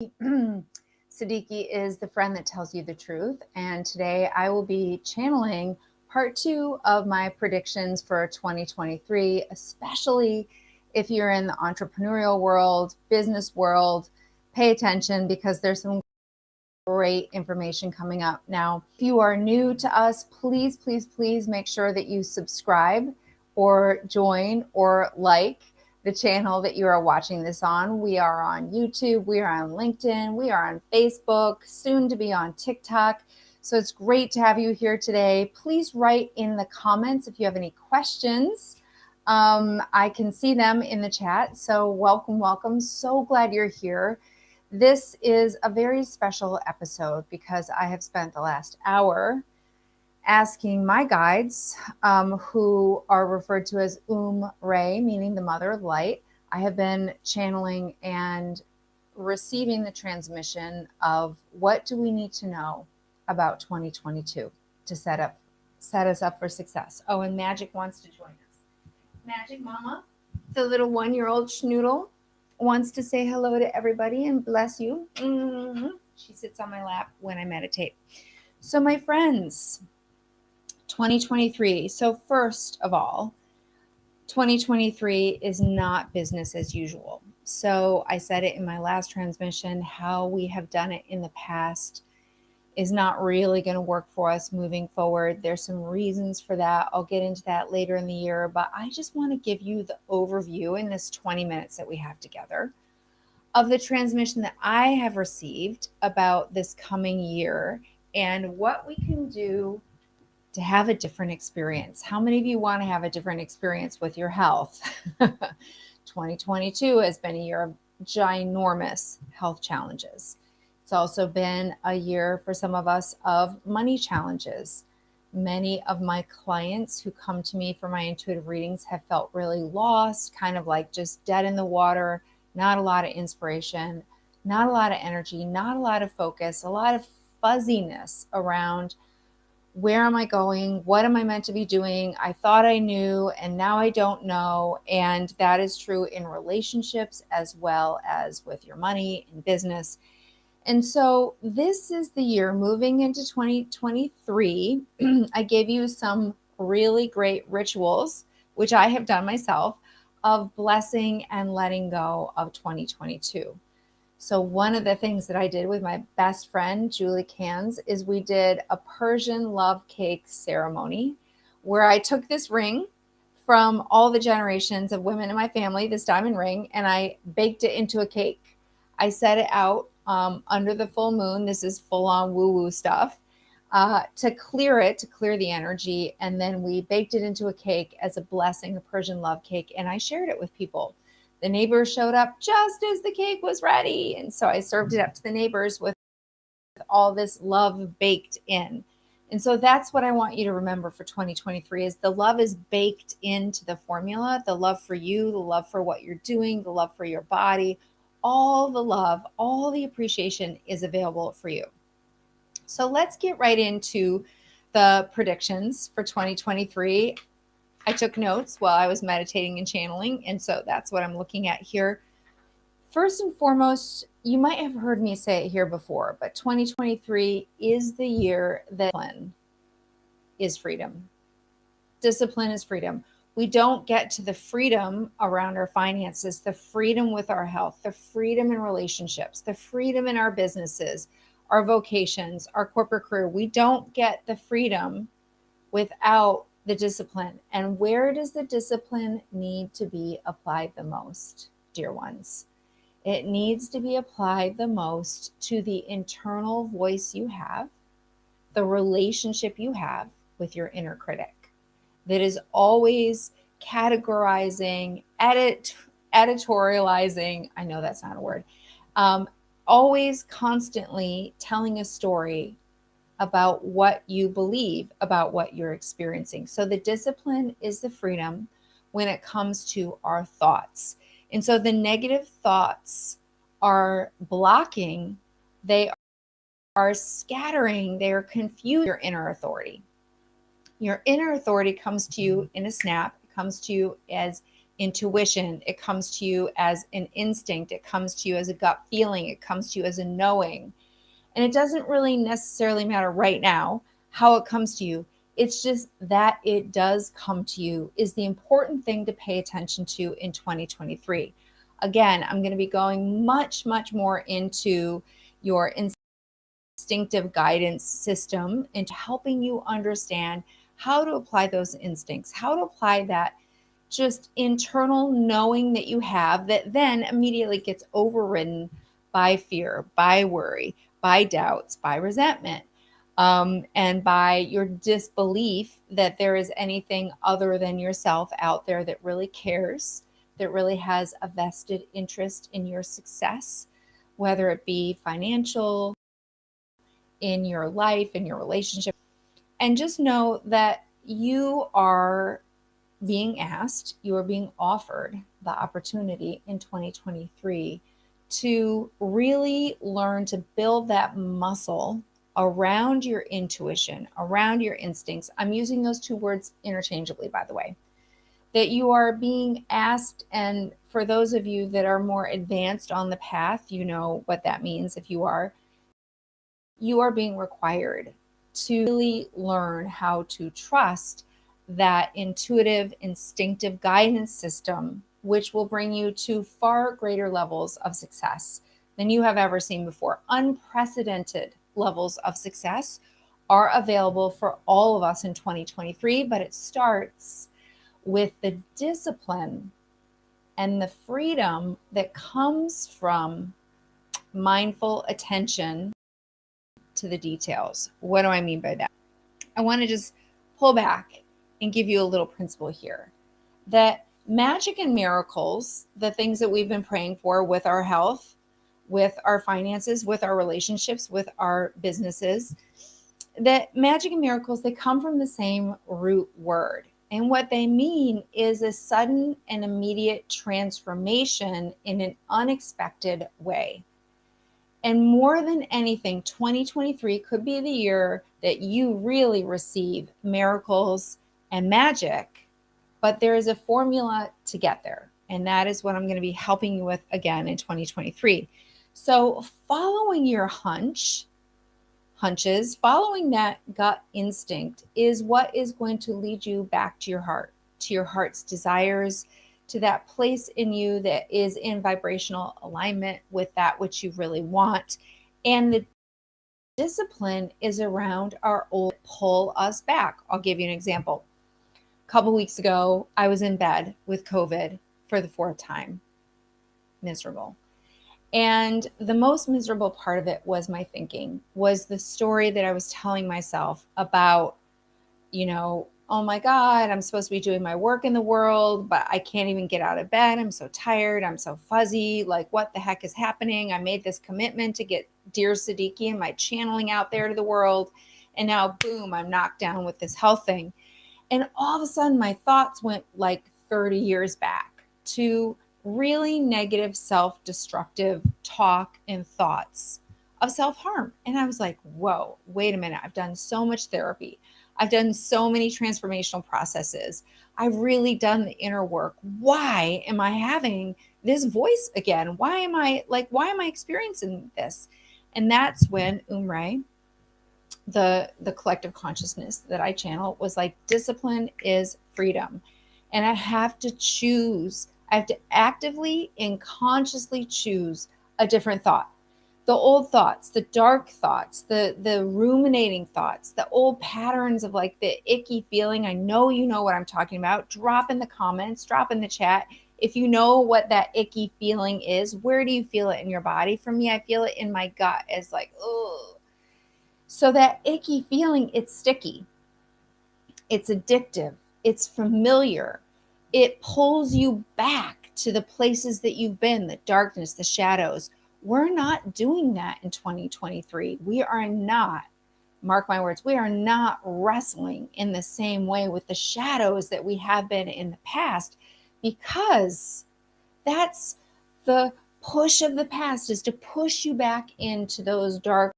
Siddiqi is the friend that tells you the truth, and today I will be channeling part two of my predictions for 2023, especially if you're in the entrepreneurial world, business world. Pay attention because there's some great information coming up. Now, if you are new to us, please make sure that you subscribe or join or like the channel that you are watching this on. We are on YouTube, we are on LinkedIn, we are on Facebook, soon to be on TikTok. So it's great to have you here today. Please write in the comments if you have any questions. I can see them in the chat. So welcome. So glad you're here. This is a very special episode because I have spent the last hour asking my guides, who are referred to as UmRay, meaning the mother of light. I have been channeling and receiving the transmission of what do we need to know about 2022 to set us up for success. Oh, and Magic wants to join us. Magic Mama, the little 1-year-old schnoodle, wants to say hello to everybody and bless you. She sits on my lap when I meditate. So my friends, 2023. So first of all, 2023 is not business as usual. So I said it in my last transmission, how we have done it in the past is not really going to work for us moving forward. There's some reasons for that. I'll get into that later in the year, but I just want to give you the overview in this 20 minutes that we have together of the transmission that I have received about this coming year and what we can do to have a different experience. How many of you want to have a different experience with your health? 2022 has been a year of ginormous health challenges. It's also been a year for some of us of money challenges. Many of my clients who come to me for my intuitive readings have felt really lost, kind of like just dead in the water, not a lot of inspiration, not a lot of energy, not a lot of focus, a lot of fuzziness around where am I going? What am I meant to be doing? I thought I knew and now I don't know. And that is true in relationships as well as with your money and business. And so this is the year moving into 2023. I gave you some really great rituals, which I have done myself, of blessing and letting go of 2022. So one of the things that I did with my best friend, Julie Cans, is we did a Persian love cake ceremony where I took this ring from all the generations of women in my family, this diamond ring, and I baked it into a cake. I set it out under the full moon. This is full on woo-woo stuff, to clear the energy. And then we baked it into a cake as a blessing, a Persian love cake. And I shared it with people. The neighbors showed up just as the cake was ready. And so I served it up to the neighbors with all this love baked in. And so that's what I want you to remember for 2023 is the love is baked into the formula, the love for you, the love for what you're doing, the love for your body, all the love, all the appreciation is available for you. So let's get right into the predictions for 2023. I took notes while I was meditating and channeling, and so that's what I'm looking at here. First and foremost, you might have heard me say it here before, but 2023 is the year that discipline is freedom. Discipline is freedom. We don't get to the freedom around our finances, the freedom with our health, the freedom in relationships, the freedom in our businesses, our vocations, our corporate career. We don't get the freedom without the discipline. And where does the discipline need to be applied the most, dear ones? It needs to be applied the most to the internal voice you have, the relationship you have with your inner critic that is always categorizing, editorializing. I know that's not a word. Always constantly telling a story about what you believe about what you're experiencing. So the discipline is the freedom when it comes to our thoughts. And so the negative thoughts are blocking, they are scattering, they are confusing your inner authority. Your inner authority comes to you in a snap. It comes to you as intuition. It comes to you as an instinct. It comes to you as a gut feeling. It comes to you as a knowing. And it doesn't really necessarily matter right now how it comes to you. It's just that it does come to you is the important thing to pay attention to in 2023. Again, I'm going to be going much, much more into your instinctive guidance system, into helping you understand how to apply those instincts, how to apply that just internal knowing that you have that then immediately gets overridden by fear, by worry, by doubts, by resentment, and by your disbelief that there is anything other than yourself out there that really cares, that really has a vested interest in your success, whether it be financial, in your life, in your relationship. And just know that you are being asked, you are being offered the opportunity in 2023 to really learn to build that muscle around your intuition, around your instincts. I'm using those two words interchangeably, by the way. That you are being asked, and for those of you that are more advanced on the path, you know what that means. If you are being required to really learn how to trust that intuitive, instinctive guidance system, which will bring you to far greater levels of success than you have ever seen before. Unprecedented levels of success are available for all of us in 2023, but it starts with the discipline and the freedom that comes from mindful attention to the details. What do I mean by that? I want to just pull back and give you a little principle here that magic and miracles, the things that we've been praying for with our health, with our finances, with our relationships, with our businesses, that magic and miracles, they come from the same root word. And what they mean is a sudden and immediate transformation in an unexpected way. And more than anything, 2023 could be the year that you really receive miracles and magic, but there is a formula to get there. And that is what I'm going to be helping you with again in 2023. So following your hunches, following that gut instinct is what is going to lead you back to your heart's desires, to that place in you that is in vibrational alignment with that which you really want. And the discipline is around our old pull us back. I'll give you an example. A couple weeks ago, I was in bed with COVID for the fourth time. Miserable. And the most miserable part of it was my thinking, was the story that I was telling myself about, oh my God, I'm supposed to be doing my work in the world, but I can't even get out of bed. I'm so tired. I'm so fuzzy. Like, what the heck is happening? I made this commitment to get DearSiddiqi and my channeling out there to the world. And now, boom, I'm knocked down with this health thing. And all of a sudden, my thoughts went like 30 years back to really negative, self-destructive talk and thoughts of self-harm. And I was like, whoa, wait a minute. I've done so much therapy. I've done so many transformational processes. I've really done the inner work. Why am I having this voice again? Why am I experiencing this? And that's when UmRay, the collective consciousness that I channel, was like, discipline is freedom. And I have to choose. I have to actively and consciously choose a different thought. The old thoughts, the dark thoughts, the ruminating thoughts, the old patterns of like the icky feeling. I know you know what I'm talking about. Drop in the comments, drop in the chat. If you know what that icky feeling is, where do you feel it in your body? For me, I feel it in my gut as like, oh. So that icky feeling, it's sticky. It's addictive. It's familiar. It pulls you back to the places that you've been, the darkness, the shadows. We're not doing that in 2023. We are not, mark my words, we are not wrestling in the same way with the shadows that we have been in the past, because that's the push of the past, is to push you back into those dark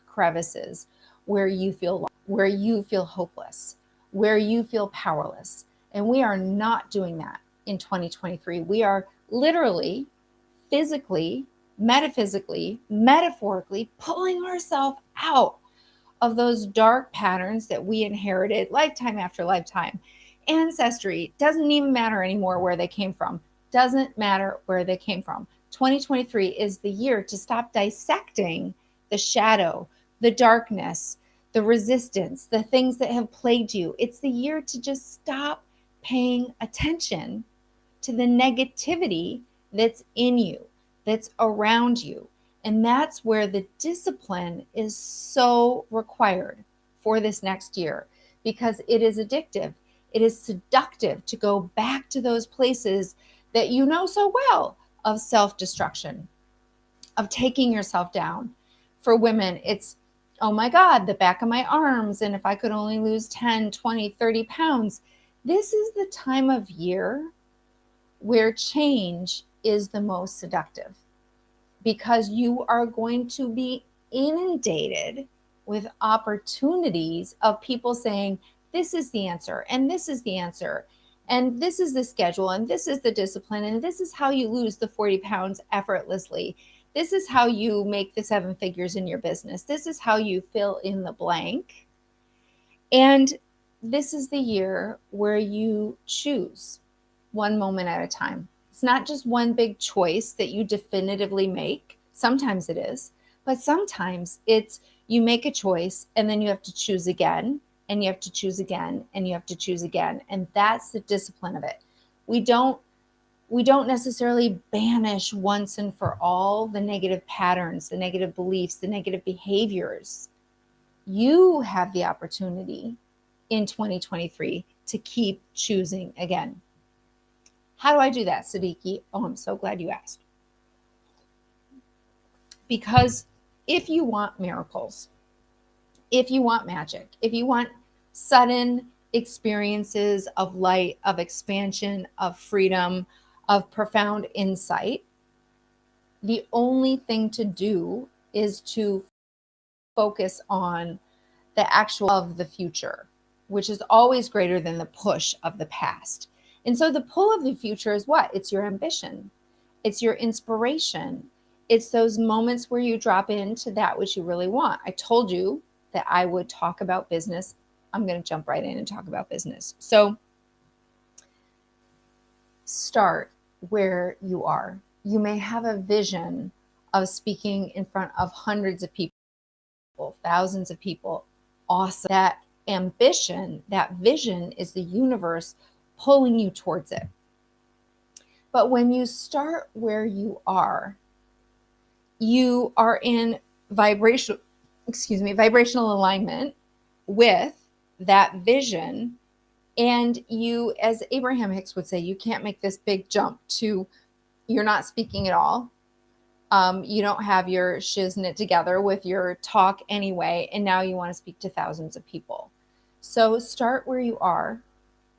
crevices where you feel lost, where you feel hopeless, where you feel powerless. And we are not doing that. in 2023. We are literally, physically, metaphysically, metaphorically pulling ourselves out of those dark patterns that we inherited lifetime after lifetime. Ancestry doesn't even matter anymore where they came from. Doesn't matter where they came from. 2023 is the year to stop dissecting the shadow, the darkness, the resistance, the things that have plagued you. It's the year to just stop paying attention to the negativity that's in you, that's around you. And that's where the discipline is so required for this next year, because it is addictive. It is seductive to go back to those places that you know so well of self-destruction, of taking yourself down. For women, it's, oh my God, the back of my arms. And if I could only lose 10, 20, 30 pounds. This is the time of year where change is the most seductive, because you are going to be inundated with opportunities of people saying, this is the answer, and this is the answer, and this is the schedule, and this is the discipline, and this is how you lose the 40 pounds effortlessly. This is how you make the 7 figures in your business. This is how you fill in the blank. And this is the year where you choose one moment at a time. It's not just one big choice that you definitively make. Sometimes it is, but sometimes it's you make a choice and then you have to choose again, and you have to choose again, and you have to choose again. And that's the discipline of it. We don't necessarily banish once and for all the negative patterns, the negative beliefs, the negative behaviors. You have the opportunity in 2023 to keep choosing again. How do I do that, Siddiqi? Oh, I'm so glad you asked. Because if you want miracles, if you want magic, if you want sudden experiences of light, of expansion, of freedom, of profound insight, the only thing to do is to focus on the actual of the future, which is always greater than the push of the past. And so the pull of the future is what? It's your ambition. It's your inspiration. It's those moments where you drop into that which you really want. I told you that I would talk about business. I'm going to jump right in and talk about business. So start where you are. You may have a vision of speaking in front of hundreds of people, thousands of people. Awesome. That ambition, that vision is the universe pulling you towards it. But when you start where you are in vibrational alignment with that vision. And you, as Abraham Hicks would say, you can't make this big jump to you're not speaking at all. You don't have your shiznit together with your talk anyway, and now you want to speak to thousands of people. So start where you are.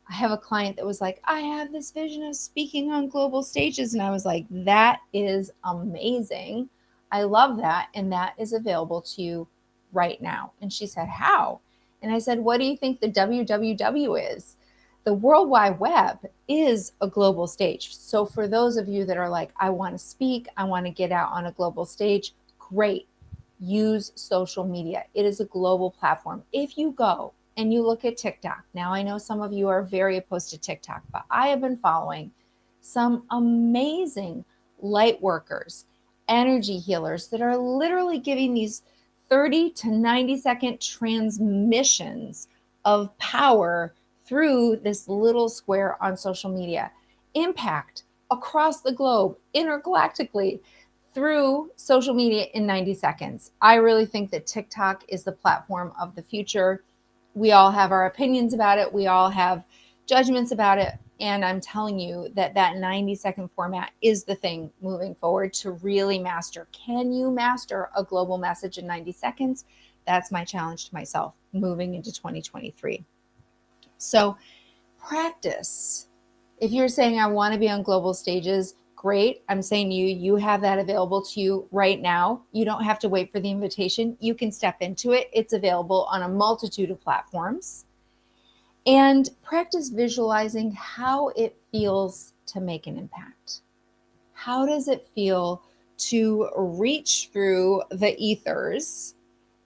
I have a client that was like, I have this vision of speaking on global stages. And I was like, that is amazing. I love that. And that is available to you right now. And she said, how? And I said, what do you think the WWW is? The World Wide Web is a global stage. So for those of you that are like, I want to speak, I want to get out on a global stage, great. Use social media. It is a global platform. If you go and you look at TikTok, now I know some of you are very opposed to TikTok, but I have been following some amazing light workers, energy healers that are literally giving these 30 to 90 second transmissions of power through this little square on social media. Impact across the globe, intergalactically, through social media in 90 seconds. I really think that TikTok is the platform of the future. We all have our opinions about it. We all have judgments about it. And I'm telling you that 90-second format is the thing moving forward to really master. Can you master a global message in 90 seconds? That's my challenge to myself moving into 2023. So practice. If you're saying I want to be on global stages, great. I'm saying you have that available to you right now. You don't have to wait for the invitation. You can step into it. It's available on a multitude of platforms. And practice visualizing how it feels to make an impact? How does it feel to reach through the ethers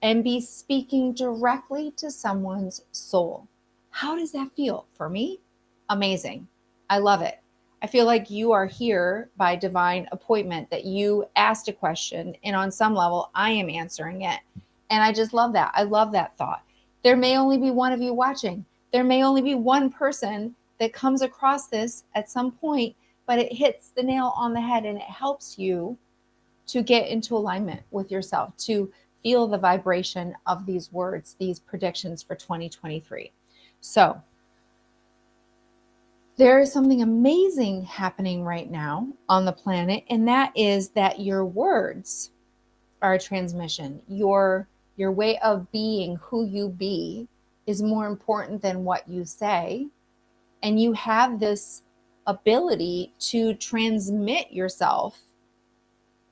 and be speaking directly to someone's soul? How does that feel? For me, amazing. I love it. I feel like you are here by divine appointment, that you asked a question and on some level I am answering it. And I just love that. I love that thought. There may only be one of you watching. There may only be one person that comes across this at some point, but it hits the nail on the head and it helps you to get into alignment with yourself, to feel the vibration of these words, these predictions for 2023. So there is something amazing happening right now on the planet, and that is that your words are a transmission. Your way of being, who you be, is more important than what you say. And you have this ability to transmit yourself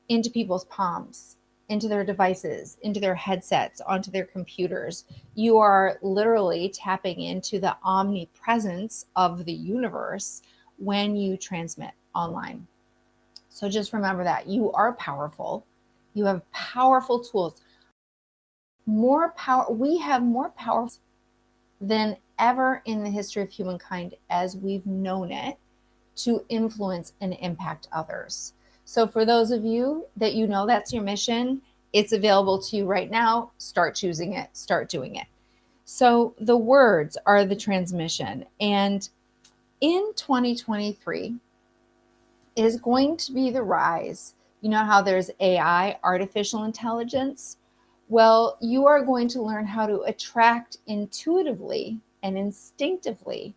into people's palms, into their devices, into their headsets, onto their computers. You are literally tapping into the omnipresence of the universe when you transmit online. So just remember that you are powerful. You have powerful tools. More power. We have more power than ever in the history of humankind as we've known it to influence and impact others. So for those of you that you know that's your mission, it's available to you right now. Start choosing it, start doing it. So the words are the transmission. And in 2023 is going to be the rise. You know how there's AI, artificial intelligence? Well, you are going to learn how to attract intuitively and instinctively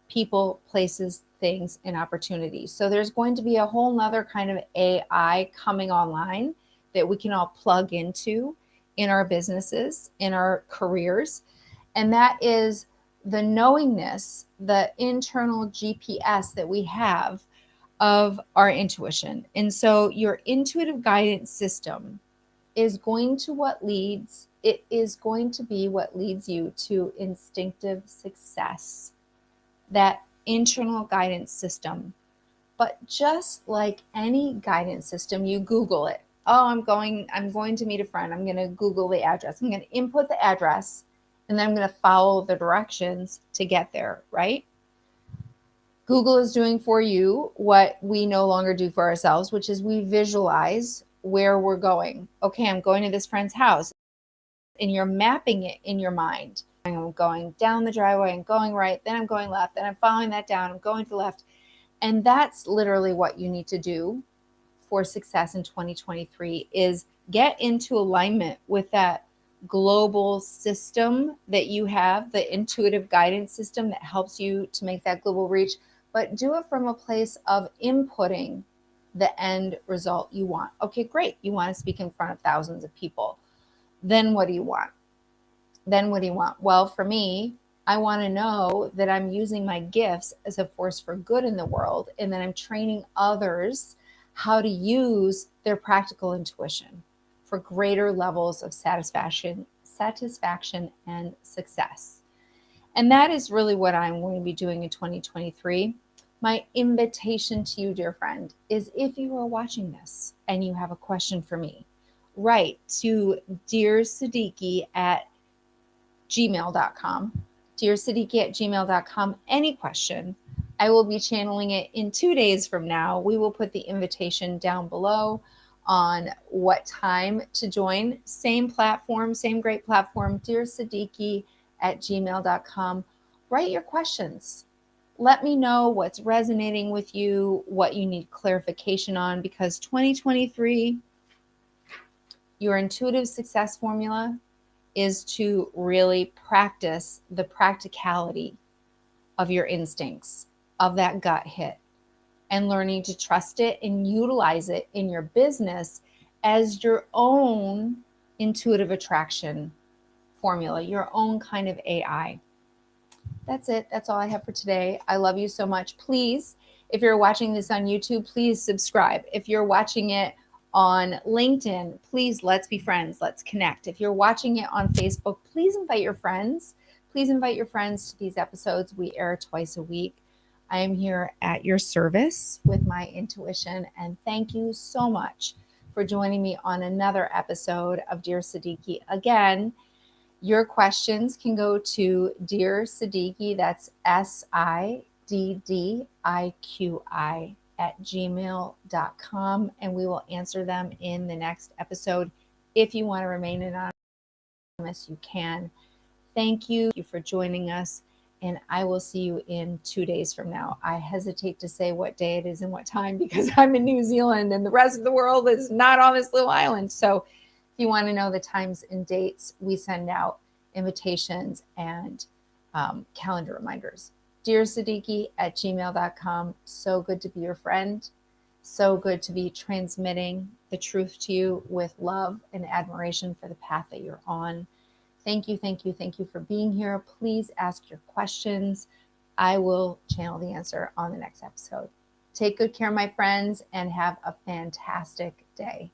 people, places, things, and opportunities. So there's going to be a whole nother kind of AI coming online that we can all plug into in our businesses, in our careers. And that is the knowingness, the internal GPS that we have of our intuition. And so your intuitive guidance system is going to be what leads you to instinctive success, that internal guidance system. But just like any guidance system, you Google it. Oh, I'm going to meet a friend. I'm going to Google the address. I'm going to input the address, and then I'm going to follow the directions to get there, right? Google is doing for you what we no longer do for ourselves, which is we visualize where we're going. Okay, I'm going to this friend's house, and you're mapping it in your mind. I'm going down the driveway and going right, then I'm going left, then I'm following that down, I'm going to the left. And that's literally what you need to do for success in 2023 is get into alignment with that global system that you have, the intuitive guidance system that helps you to make that global reach, but do it from a place of inputting the end result you want. Okay, great. You want to speak in front of thousands of people. Then what do you want? Well, for me, I want to know that I'm using my gifts as a force for good in the world, and that I'm training others how to use their practical intuition for greater levels of satisfaction and success. And that is really what I'm going to be doing in 2023. My invitation to you, dear friend, is if you are watching this and you have a question for me, write to DearSiddiqi at gmail.com. DearSiddiqi at gmail.com. Any question. I will be channeling it in 2 days from now. We will put the invitation down below on what time to join. Same platform, same great platform, DearSiddiqi at gmail.com. Write your questions. Let me know what's resonating with you, what you need clarification on, because 2023, your intuitive success formula is to really practice the practicality of your instincts, of that gut hit, and learning to trust it and utilize it in your business as your own intuitive attraction formula, your own kind of AI. That's it. That's all I have for today. I love you so much. Please, if you're watching this on YouTube, please subscribe. If you're watching it on LinkedIn, please, let's be friends. Let's connect. If you're watching it on Facebook, please invite your friends. Please invite your friends to these episodes. We air twice a week. I am here at your service with my intuition. And thank you so much for joining me on another episode of Dear Siddiqi. Again, your questions can go to Dear Siddiqi, that's SIDDIQI @gmail.com, and we will answer them in the next episode. If you want to remain anonymous, you can. Thank you for joining us, and I will see you in 2 days from now. I hesitate to say what day it is and what time because I'm in New Zealand and the rest of the world is not on this little island. So if you want to know the times and dates, we send out invitations and calendar reminders. DearSiddiqi @gmail.com. So good to be your friend. So good to be transmitting the truth to you with love and admiration for the path that you're on. Thank you, thank you, thank you for being here. Please ask your questions. I will channel the answer on the next episode. Take good care, my friends, and have a fantastic day.